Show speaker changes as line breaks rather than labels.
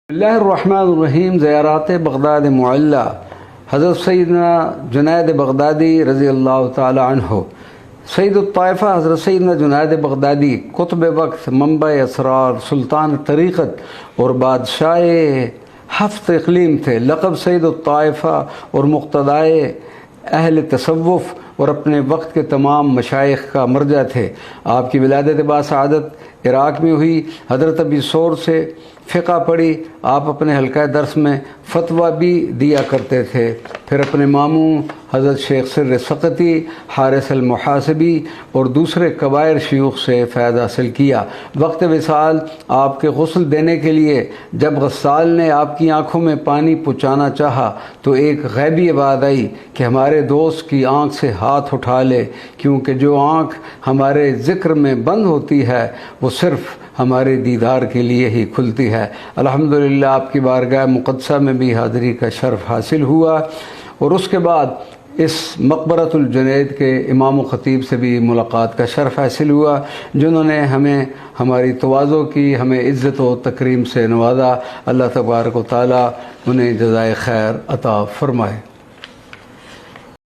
اللہ الرحمن الرحیم زیارات بغداد معلیٰ حضرت سیدنا جنید بغدادی رضی اللہ تعالی عنہ سید الطائفہ حضرت سیدنا جنید بغدادی قطب وقت منبع اسرار سلطان طریقت اور بادشاہ ہفت اقلیم تھے۔ لقب سید الطائفہ اور مقتدائے اہل تصوف اور اپنے وقت کے تمام مشائخ کا مرجع تھے۔ آپ کی ولادت باسعادت عراق میں ہوئی۔ حضرت ابی ثور سے فقہ پڑھی۔ آپ اپنے حلقہ درس میں فتویٰ بھی دیا کرتے تھے۔ پھر اپنے ماموں حضرت شیخ سر سقطی، حارث المحاسبی اور دوسرے کبائر شیوخ سے فیض حاصل کیا۔ وقت وصال آپ کے غسل دینے کے لیے جب غسال نے آپ کی آنکھوں میں پانی پہنچانا چاہا تو ایک غیبی آواز آئی کہ ہمارے دوست کی آنکھ سے ہاتھ اٹھا لے، کیونکہ جو آنکھ ہمارے ذکر میں بند ہوتی ہے وہ صرف ہمارے دیدار کے لیے ہی کھلتی ہے۔ الحمدللہ آپ کی بارگاہ مقدسہ میں بھی حاضری کا شرف حاصل ہوا، اور اس کے بعد اس مقبرۃ الجنید کے امام و خطیب سے بھی ملاقات کا شرف حاصل ہوا، جنہوں نے ہمیں ہماری تواضع کی، ہمیں عزت و تکریم سے نوازا۔ اللہ تبارک و تعالی انہیں جزائے خیر عطا فرمائے۔